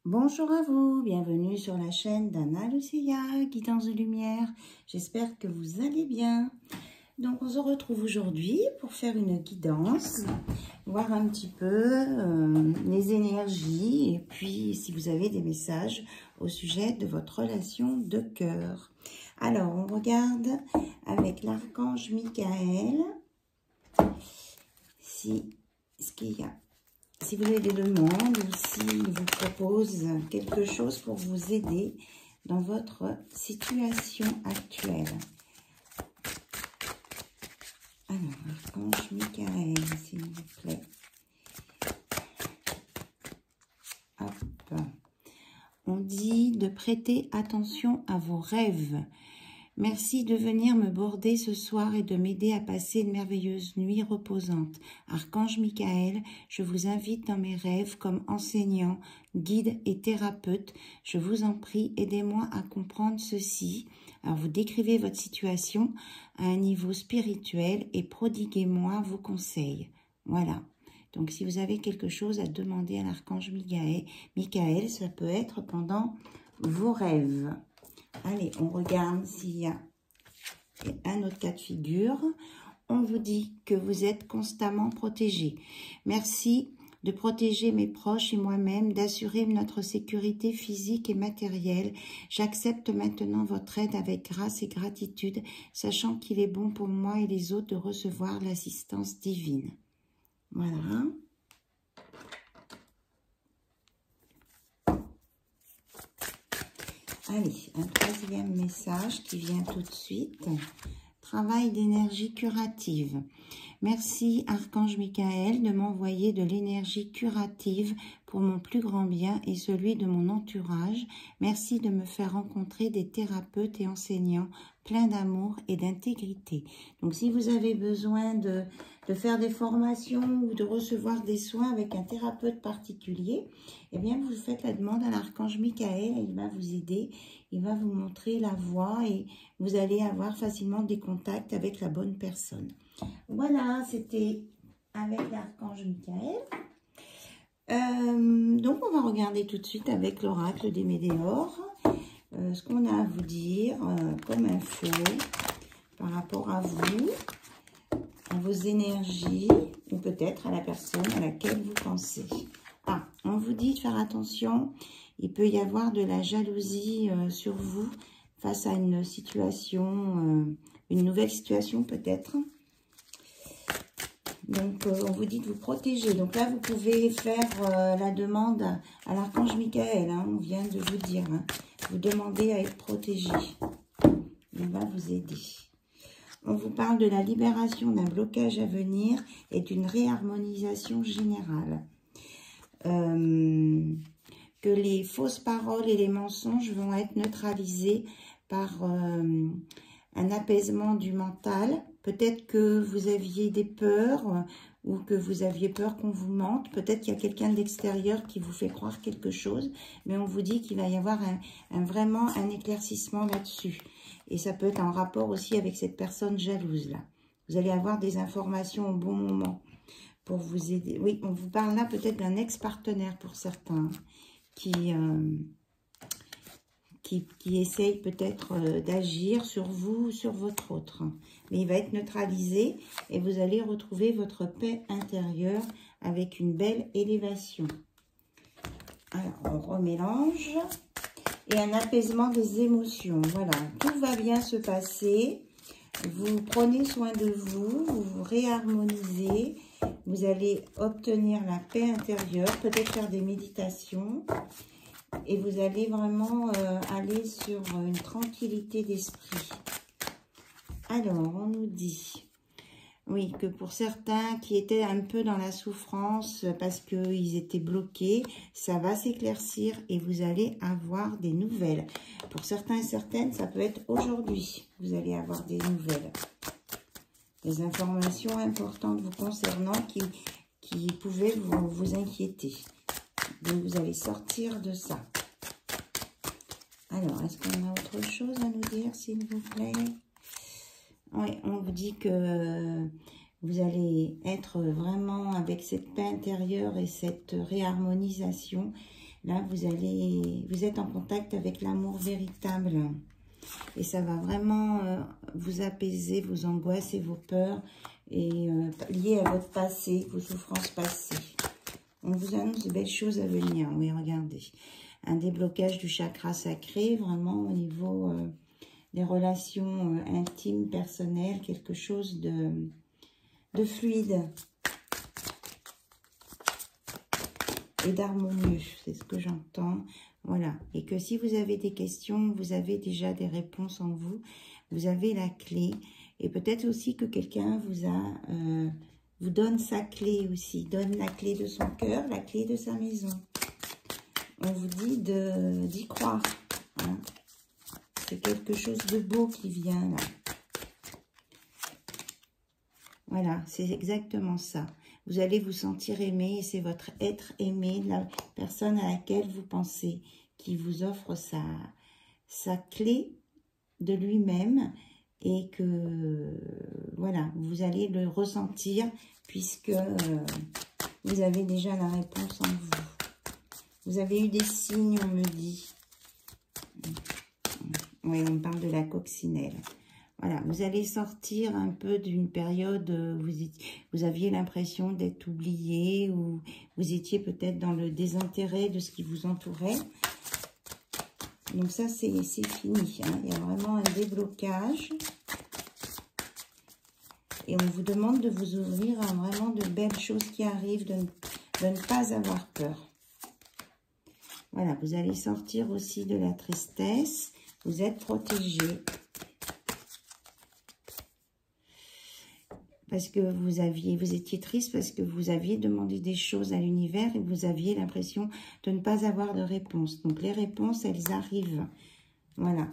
Bonjour à vous, bienvenue sur la chaîne d'Anna Lucia, Guidance de Lumière. J'espère que vous allez bien. Donc on se retrouve aujourd'hui pour faire une guidance, voir un petit peu les énergies et puis si vous avez des messages au sujet de votre relation de cœur. Alors on regarde avec l'archange Michael ce qu'il y a. Si vous avez des demandes ou s'il vous propose quelque chose pour vous aider dans votre situation actuelle. Alors, archange Michael, s'il vous plaît. Hop. On dit de prêter attention à vos rêves. Merci de venir me border ce soir et de m'aider à passer une merveilleuse nuit reposante. Archange Michael, je vous invite dans mes rêves comme enseignant, guide et thérapeute. Je vous en prie, aidez-moi à comprendre ceci. Alors, vous décrivez votre situation à un niveau spirituel et prodiguez-moi vos conseils. Voilà. Donc, si vous avez quelque chose à demander à l'archange Michael, ça peut être pendant vos rêves. Allez, on regarde s'il y a un autre cas de figure. On vous dit que vous êtes constamment protégé. Merci de protéger mes proches et moi-même, d'assurer notre sécurité physique et matérielle. J'accepte maintenant votre aide avec grâce et gratitude, sachant qu'il est bon pour moi et les autres de recevoir l'assistance divine. Voilà. Allez, un troisième message qui vient tout de suite. Travail d'énergie curative. Merci, archange Michael, de m'envoyer de l'énergie curative pour mon plus grand bien et celui de mon entourage. Merci de me faire rencontrer des thérapeutes et enseignants pleins d'amour et d'intégrité. Donc, si vous avez besoin de faire des formations ou de recevoir des soins avec un thérapeute particulier, eh bien, vous faites la demande à l'archange Michael et il va vous aider. Il va vous montrer la voie et vous allez avoir facilement des contacts avec la bonne personne. Voilà, c'était avec l'archange Michael. Donc, on va regarder tout de suite avec l'oracle des Médéors ce qu'on a à vous dire comme info par rapport à vous, à vos énergies ou peut-être à la personne à laquelle vous pensez. Ah, on vous dit de faire attention, il peut y avoir de la jalousie sur vous face à une situation, une nouvelle situation peut-être. Donc, on vous dit de vous protéger. Donc là, vous pouvez faire la demande à l'archange Michael. Hein, on vient de vous dire. Hein, vous demandez à être protégé. Il va vous aider. On vous parle de la libération d'un blocage à venir et d'une réharmonisation générale. Que les fausses paroles et les mensonges vont être neutralisés par un apaisement du mental. Peut-être que vous aviez des peurs ou que vous aviez peur qu'on vous mente. Peut-être qu'il y a quelqu'un de l'extérieur qui vous fait croire quelque chose. Mais on vous dit qu'il va y avoir vraiment un éclaircissement là-dessus. Et ça peut être en rapport aussi avec cette personne jalouse là. Vous allez avoir des informations au bon moment pour vous aider. Oui, on vous parle là peut-être d'un ex-partenaire pour certains qui essaye peut-être d'agir sur vous ou sur votre autre. Mais il va être neutralisé et vous allez retrouver votre paix intérieure avec une belle élévation. Alors, on remélange. Et un apaisement des émotions. Voilà, tout va bien se passer. Vous prenez soin de vous, vous vous réharmonisez. Vous allez obtenir la paix intérieure, peut-être faire des méditations. Et vous allez vraiment aller sur une tranquillité d'esprit. Alors, on nous dit, oui, que pour certains qui étaient un peu dans la souffrance parce qu'ils étaient bloqués, ça va s'éclaircir et vous allez avoir des nouvelles. Pour certains et certaines, ça peut être aujourd'hui. Vous allez avoir des nouvelles. Des informations importantes vous concernant qui pouvaient vous inquiéter. Donc, vous allez sortir de ça. Alors, est-ce qu'on a autre chose à nous dire, s'il vous plaît? Oui, on vous dit que vous allez être vraiment avec cette paix intérieure et cette réharmonisation Là, vous êtes en contact avec l'amour véritable. Et ça va vraiment vous apaiser vos angoisses et vos peurs et liées à votre passé, vos souffrances passées. On vous annonce de belles choses à venir. Oui, regardez. Un déblocage du chakra sacré, vraiment au niveau des relations intimes, personnelles, quelque chose de fluide et d'harmonieux, c'est ce que j'entends. Voilà, et que si vous avez des questions, vous avez déjà des réponses en vous, vous avez la clé, et peut-être aussi que quelqu'un vous donne sa clé aussi, donne la clé de son cœur, la clé de sa maison. On vous dit d'y croire, hein. C'est quelque chose de beau qui vient là. Voilà, c'est exactement ça. Vous allez vous sentir aimé et c'est votre être aimé, la personne à laquelle vous pensez, qui vous offre sa clé de lui-même et que, voilà, vous allez le ressentir puisque vous avez déjà la réponse en vous. Vous avez eu des signes, on me dit. Oui, on parle de la coccinelle. Voilà, vous allez sortir un peu d'une période où vous aviez l'impression d'être oublié, ou vous étiez peut-être dans le désintérêt de ce qui vous entourait. Donc ça, c'est fini, hein. Il y a vraiment un déblocage. Et on vous demande de vous ouvrir à vraiment de belles choses qui arrivent, de ne pas avoir peur. Voilà, vous allez sortir aussi de la tristesse. Vous êtes protégé. Parce que vous étiez triste parce que vous aviez demandé des choses à l'univers et vous aviez l'impression de ne pas avoir de réponse. Donc, les réponses, elles arrivent. Voilà.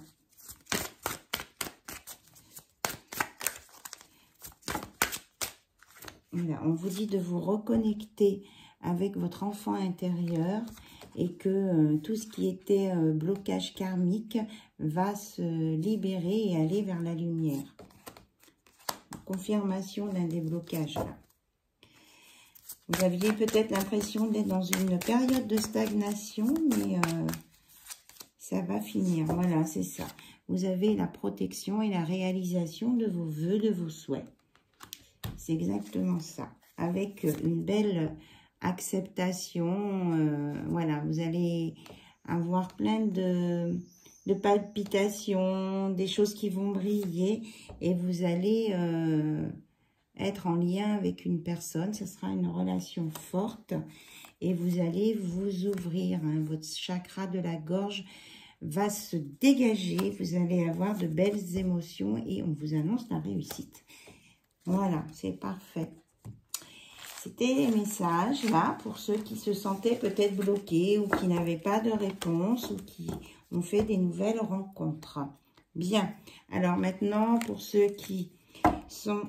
Voilà. On vous dit de vous reconnecter avec votre enfant intérieur et que tout ce qui était blocage karmique va se libérer et aller vers la lumière. Confirmation d'un déblocage. Là. Vous aviez peut-être l'impression d'être dans une période de stagnation, mais ça va finir. Voilà, c'est ça. Vous avez la protection et la réalisation de vos vœux, de vos souhaits. C'est exactement ça. Avec une belle acceptation. Voilà, vous allez avoir plein de palpitations, des choses qui vont briller et vous allez être en lien avec une personne. Ce sera une relation forte et vous allez vous ouvrir. Hein, votre chakra de la gorge va se dégager. Vous allez avoir de belles émotions et on vous annonce la réussite. Voilà, c'est parfait. C'était les messages là pour ceux qui se sentaient peut-être bloqués ou qui n'avaient pas de réponse ou qui ont fait des nouvelles rencontres. Bien. Alors maintenant, pour ceux qui sont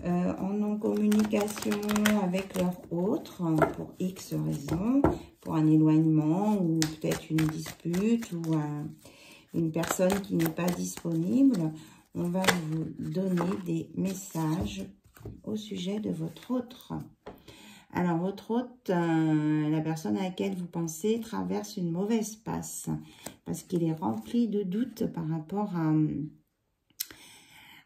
en non-communication avec leur autre, pour X raisons, pour un éloignement ou peut-être une dispute ou une personne qui n'est pas disponible, on va vous donner des messages au sujet de votre autre. Alors, votre hôte, la personne à laquelle vous pensez, traverse une mauvaise passe parce qu'il est rempli de doutes par rapport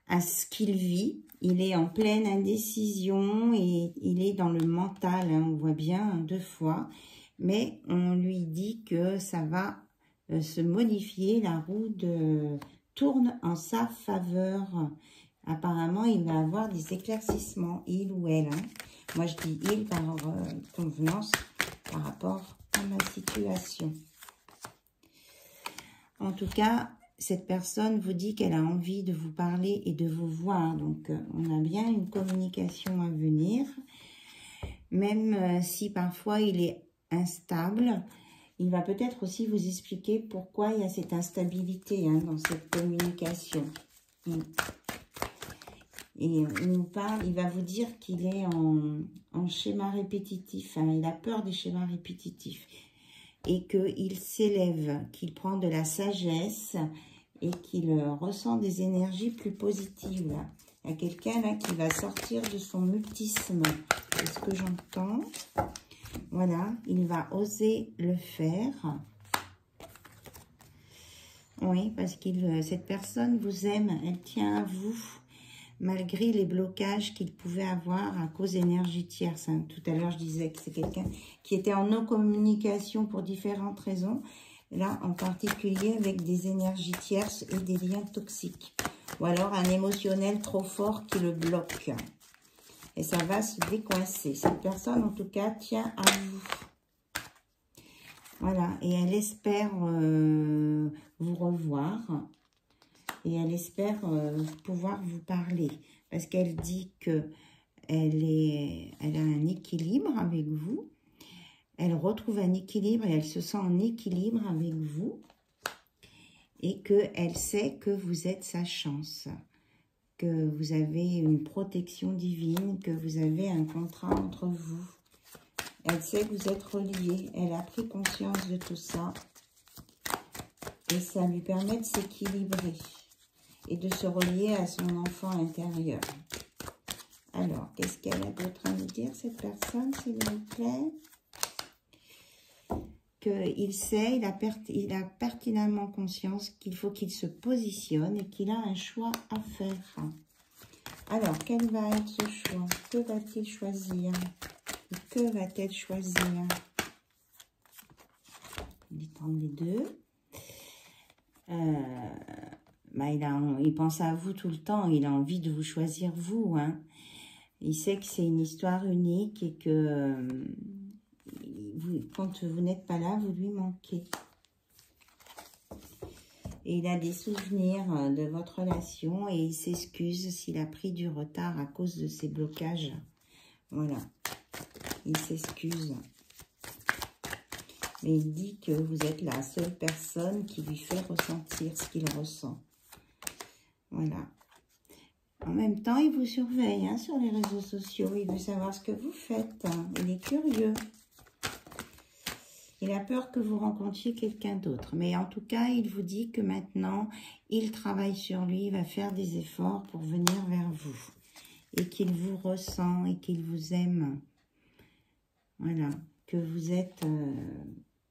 à ce qu'il vit. Il est en pleine indécision et il est dans le mental, hein, on voit bien 2 fois. Mais on lui dit que ça va se modifier, la roue tourne en sa faveur. Apparemment, il va avoir des éclaircissements, il ou elle. Hein. Moi, je dis il par convenance par rapport à ma situation. En tout cas, cette personne vous dit qu'elle a envie de vous parler et de vous voir. Donc, on a bien une communication à venir. Même si parfois il est instable, il va peut-être aussi vous expliquer pourquoi il y a cette instabilité hein, dans cette communication. Et il nous parle, il va vous dire qu'il est en schéma répétitif. Hein, il a peur des schémas répétitifs. Et qu'il s'élève, qu'il prend de la sagesse et qu'il ressent des énergies plus positives. Là. Il y a quelqu'un là qui va sortir de son mutisme. C'est ce que j'entends. Voilà, il va oser le faire. Oui, parce que cette personne vous aime, elle tient à vous, malgré les blocages qu'il pouvait avoir à cause d'énergie tierce. Hein. Tout à l'heure, je disais que c'est quelqu'un qui était en non-communication pour différentes raisons. Là, en particulier avec des énergies tierces et des liens toxiques. Ou alors un émotionnel trop fort qui le bloque. Et ça va se décoincer. Cette personne, en tout cas, tient à vous. Voilà. Et elle espère vous revoir. Et elle espère pouvoir vous parler. Parce qu'elle dit que elle a un équilibre avec vous. Elle retrouve un équilibre et elle se sent en équilibre avec vous. Et qu'elle sait que vous êtes sa chance. Que vous avez une protection divine, que vous avez un contrat entre vous. Elle sait que vous êtes reliés. Elle a pris conscience de tout ça. Et ça lui permet de s'équilibrer. Et de se relier à son enfant intérieur. Alors, qu'est-ce qu'elle est en train de dire, cette personne, s'il vous plaît? Qu'il sait, il a pertinemment conscience qu'il faut qu'il se positionne et qu'il a un choix à faire. Alors, quel va être ce choix? Que va-t-il choisir? Que va-t-elle choisir? Il est prendre les deux. Il pense à vous tout le temps. Il a envie de vous choisir, vous. Hein. Il sait que c'est une histoire unique et que quand vous n'êtes pas là, vous lui manquez. Et il a des souvenirs de votre relation et il s'excuse s'il a pris du retard à cause de ces blocages. Voilà. Il s'excuse. Mais il dit que vous êtes la seule personne qui lui fait ressentir ce qu'il ressent. Voilà. En même temps, il vous surveille hein, sur les réseaux sociaux. Il veut savoir ce que vous faites. Hein. Il est curieux. Il a peur que vous rencontriez quelqu'un d'autre. Mais en tout cas, il vous dit que maintenant, il travaille sur lui. Il va faire des efforts pour venir vers vous. Et qu'il vous ressent et qu'il vous aime. Voilà. Que vous êtes...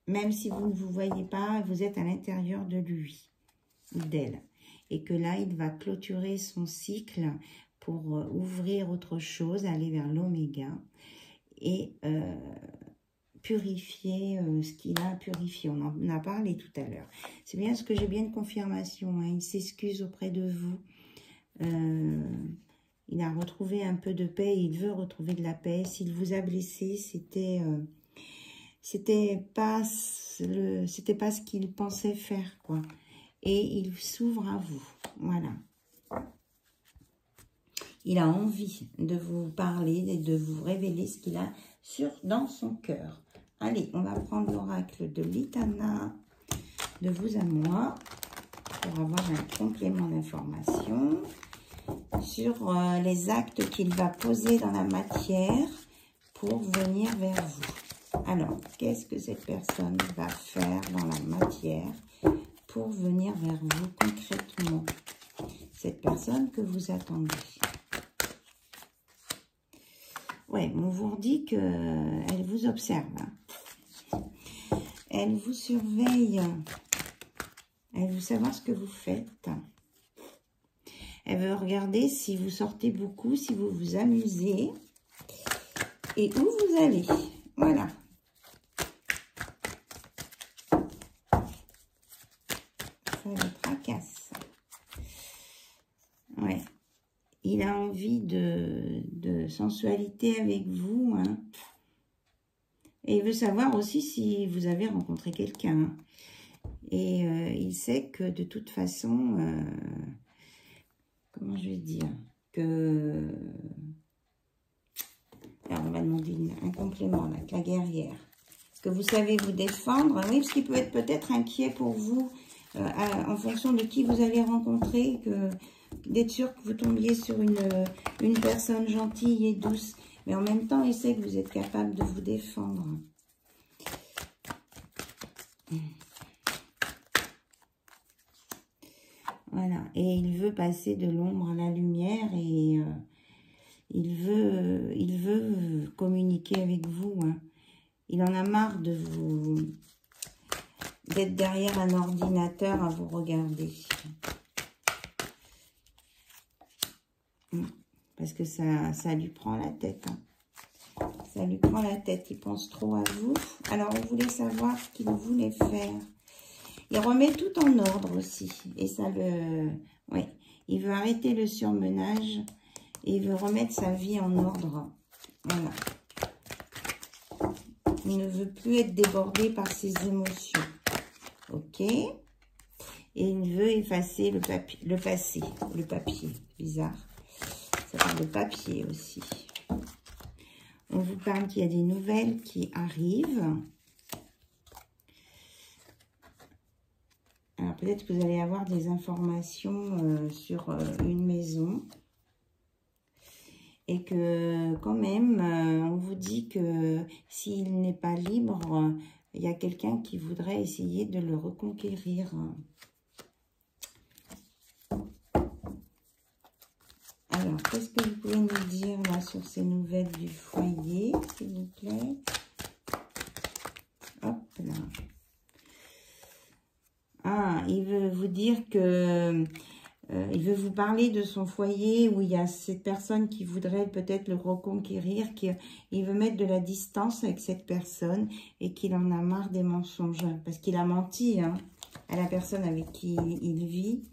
même si vous ne vous voyez pas, vous êtes à l'intérieur de lui ou d'elle. Et que là, il va clôturer son cycle pour ouvrir autre chose, aller vers l'oméga et purifier ce qu'il a purifié. On en a parlé tout à l'heure. C'est bien ce que j'ai bien de confirmation. Hein. Il s'excuse auprès de vous. Il a retrouvé un peu de paix. Il veut retrouver de la paix. S'il vous a blessé, c'était pas ce qu'il pensait faire, quoi. Et il s'ouvre à vous. Voilà. Il a envie de vous parler et de vous révéler ce qu'il a dans son cœur. Allez, on va prendre l'oracle de Litana, de vous à moi, pour avoir un complément d'information sur les actes qu'il va poser dans la matière pour venir vers vous. Alors, qu'est-ce que cette personne va faire dans la matière pour venir vers vous concrètement? Cette personne que vous attendez. Ouais, on vous dit qu'elle vous observe. Elle vous surveille. Elle veut savoir ce que vous faites. Elle veut regarder si vous sortez beaucoup, si vous vous amusez et où vous allez. Voilà. Ça le tracasse. Ouais. Il a envie de sensualité avec vous. Hein. Et il veut savoir aussi si vous avez rencontré quelqu'un. Et il sait que de toute façon, comment je vais dire, que... Alors, on va demander un complément, là, avec la guerrière. Que vous savez vous défendre. Oui, parce qu'il peut être peut-être inquiet pour vous, en fonction de qui vous allez rencontrer, d'être sûr que vous tombiez sur une personne gentille et douce. Mais en même temps, il sait que vous êtes capable de vous défendre. Voilà. Et il veut passer de l'ombre à la lumière et il veut communiquer avec vous. Hein. Il en a marre de vous... d'être derrière un ordinateur à vous regarder. Parce que ça lui prend la tête. Hein. Ça lui prend la tête. Il pense trop à vous. Alors, on voulait savoir ce qu'il voulait faire. Il remet tout en ordre aussi. Et ça le... Oui. Il veut arrêter le surmenage. Et il veut remettre sa vie en ordre. Voilà. Il ne veut plus être débordé par ses émotions. Ok. Et il veut effacer le passé. Le papier. Bizarre. Ça parle de papier aussi. On vous parle qu'il y a des nouvelles qui arrivent. Alors, peut-être que vous allez avoir des informations sur une maison. Et que, quand même, on vous dit que s'il n'est pas libre, il y a quelqu'un qui voudrait essayer de le reconquérir. Alors, qu'est-ce que vous pouvez nous dire là sur ces nouvelles du foyer, s'il vous plaît? Hop là. Ah, il veut vous dire que... il veut vous parler de son foyer où il y a cette personne qui voudrait peut-être le reconquérir, il veut mettre de la distance avec cette personne et qu'il en a marre des mensonges. Parce qu'il a menti hein, à la personne avec qui il vit,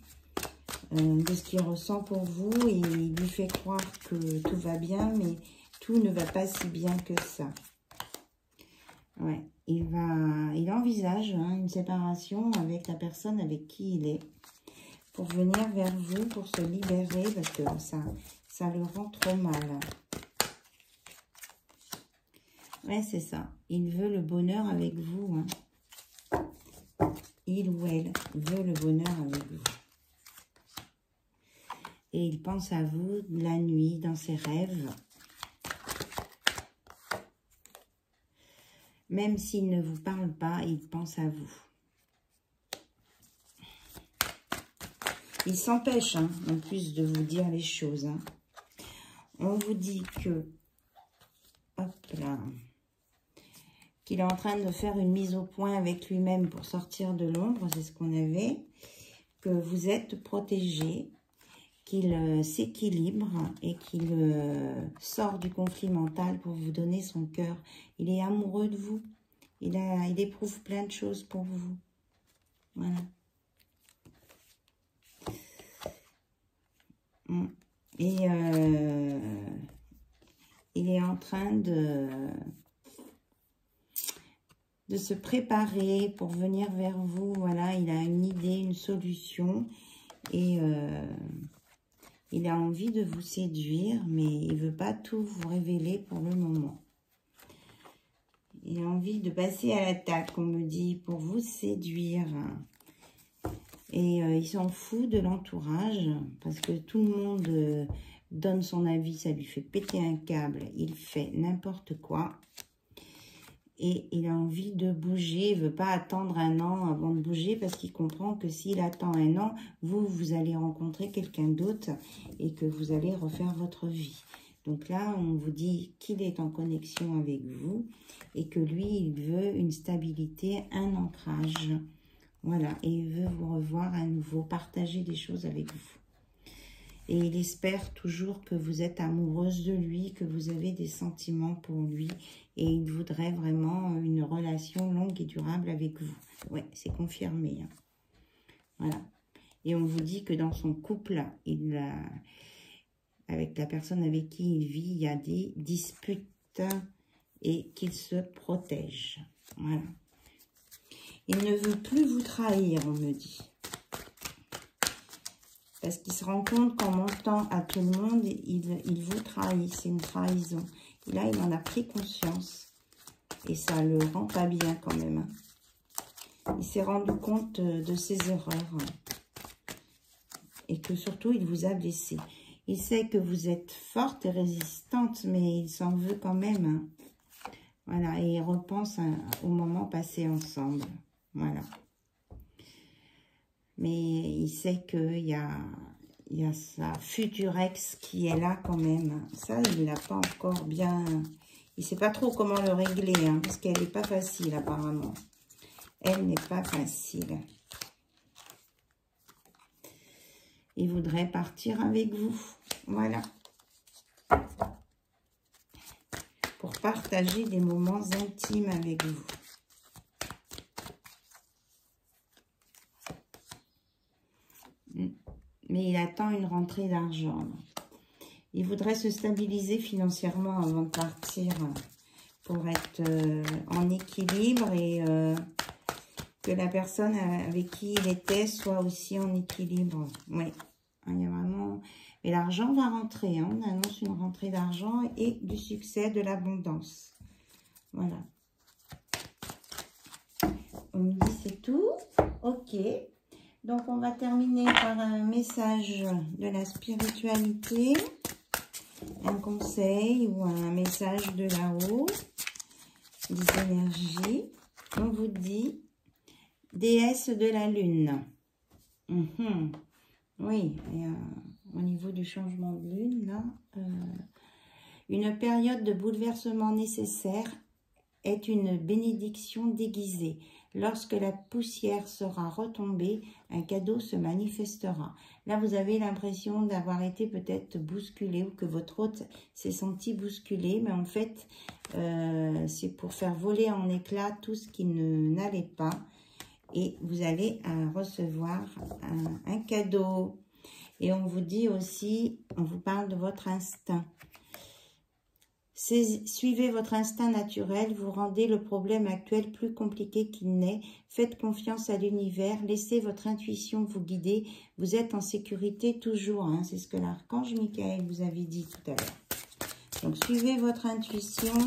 de ce qu'il ressent pour vous. Et il lui fait croire que tout va bien, mais tout ne va pas si bien que ça. Ouais, il envisage hein, une séparation avec la personne avec qui il est. Pour venir vers vous, pour se libérer, parce que ça le rend trop mal. Ouais, c'est ça. Il veut le bonheur avec vous. Hein. Il ou elle veut le bonheur avec vous. Et il pense à vous la nuit, dans ses rêves. Même s'il ne vous parle pas, il pense à vous. Il s'empêche, hein, en plus de vous dire les choses. Hein. On vous dit que, hop là, qu'il est en train de faire une mise au point avec lui-même pour sortir de l'ombre, c'est ce qu'on avait, que vous êtes protégé, qu'il s'équilibre et qu'il sort du conflit mental pour vous donner son cœur. Il est amoureux de vous, il éprouve plein de choses pour vous. Voilà. Et il est en train de se préparer pour venir vers vous. Voilà, il a une idée, une solution. Et il a envie de vous séduire, mais il ne veut pas tout vous révéler pour le moment. Il a envie de passer à l'attaque, on me dit, pour vous séduire. Et il s'en fout de l'entourage, parce que tout le monde donne son avis, ça lui fait péter un câble, il fait n'importe quoi. Et il a envie de bouger, il ne veut pas attendre un an avant de bouger, parce qu'il comprend que s'il attend un an, vous allez rencontrer quelqu'un d'autre, et que vous allez refaire votre vie. Donc là, on vous dit qu'il est en connexion avec vous, et que lui, il veut une stabilité, un ancrage. Voilà, et il veut vous revoir à nouveau, partager des choses avec vous. Et il espère toujours que vous êtes amoureuse de lui, que vous avez des sentiments pour lui. Et il voudrait vraiment une relation longue et durable avec vous. Ouais, c'est confirmé. Hein. Voilà. Et on vous dit que dans son couple, avec la personne avec qui il vit, il y a des disputes et qu'il se protège. Voilà. Il ne veut plus vous trahir, on me dit. Parce qu'il se rend compte qu'en mentant à tout le monde, il vous trahit. C'est une trahison. Et là, il en a pris conscience. Et ça le rend pas bien quand même. Il s'est rendu compte de ses erreurs. Et que surtout, il vous a blessé. Il sait que vous êtes forte et résistante, mais il s'en veut quand même. Voilà, et il repense au moment passé ensemble. Voilà. Mais il sait qu'il y a sa future ex qui est là quand même. Ça, il ne l'a pas encore bien Il ne sait pas trop comment le régler, hein, parce qu'elle n'est pas facile apparemment. Elle n'est pas facile. Il voudrait partir avec vous. Voilà. Pour partager des moments intimes avec vous. Mais il attend une rentrée d'argent. Il voudrait se stabiliser financièrement avant de partir pour être en équilibre et que la personne avec qui il était soit aussi en équilibre. Oui, il y a vraiment... Et l'argent va rentrer. Hein. On annonce une rentrée d'argent et du succès, de l'abondance. Voilà. On me dit c'est tout. Ok. Donc, on va terminer par un message de la spiritualité. Un conseil ou un message de là-haut. Des énergies. On vous dit déesse de la lune. Oui, et, au niveau du changement de lune, là, une période de bouleversement nécessaire est une bénédiction déguisée. Lorsque la poussière sera retombée, un cadeau se manifestera. Là, vous avez l'impression d'avoir été peut-être bousculé ou que votre hôte s'est senti bousculé. Mais en fait, c'est pour faire voler en éclats tout ce qui n'allait pas. Et vous allez recevoir un cadeau. Et on vous dit aussi, on vous parle de votre instinct. Suivez votre instinct naturel, vous rendez le problème actuel plus compliqué qu'il n'est. Faites confiance à l'univers, laissez votre intuition vous guider. Vous êtes en sécurité toujours, hein, c'est ce que l'archange Michael vous avait dit tout à l'heure. Donc suivez votre intuition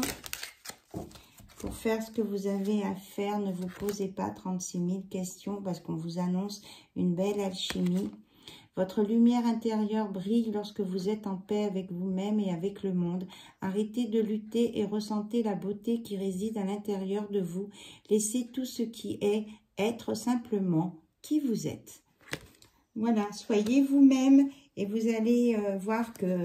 pour faire ce que vous avez à faire. Ne vous posez pas 36 000 questions parce qu'on vous annonce une belle alchimie. Votre lumière intérieure brille lorsque vous êtes en paix avec vous-même et avec le monde. Arrêtez de lutter et ressentez la beauté qui réside à l'intérieur de vous. Laissez tout ce qui est être simplement qui vous êtes. Voilà, soyez vous-même et vous allez voir que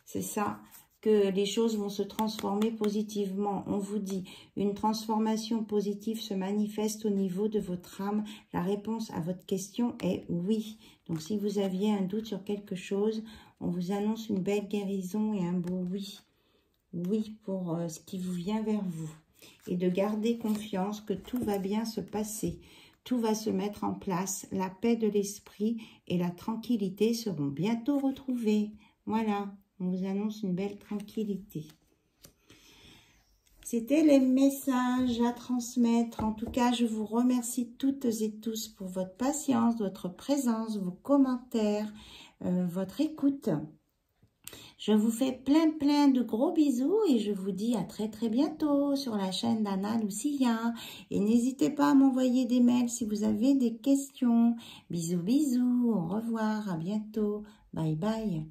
c'est ça, que les choses vont se transformer positivement. On vous dit, une transformation positive se manifeste au niveau de votre âme. La réponse à votre question est oui. Donc, si vous aviez un doute sur quelque chose, on vous annonce une belle guérison et un beau oui. Oui pour ce qui vous vient vers vous. Et de garder confiance que tout va bien se passer. Tout va se mettre en place. La paix de l'esprit et la tranquillité seront bientôt retrouvées. Voilà, on vous annonce une belle tranquillité. C'était les messages à transmettre. En tout cas, je vous remercie toutes et tous pour votre patience, votre présence, vos commentaires, votre écoute. Je vous fais plein de gros bisous et je vous dis à très bientôt sur la chaîne d'Anna Lucia. Et n'hésitez pas à m'envoyer des mails si vous avez des questions. Bisous, au revoir, à bientôt. Bye.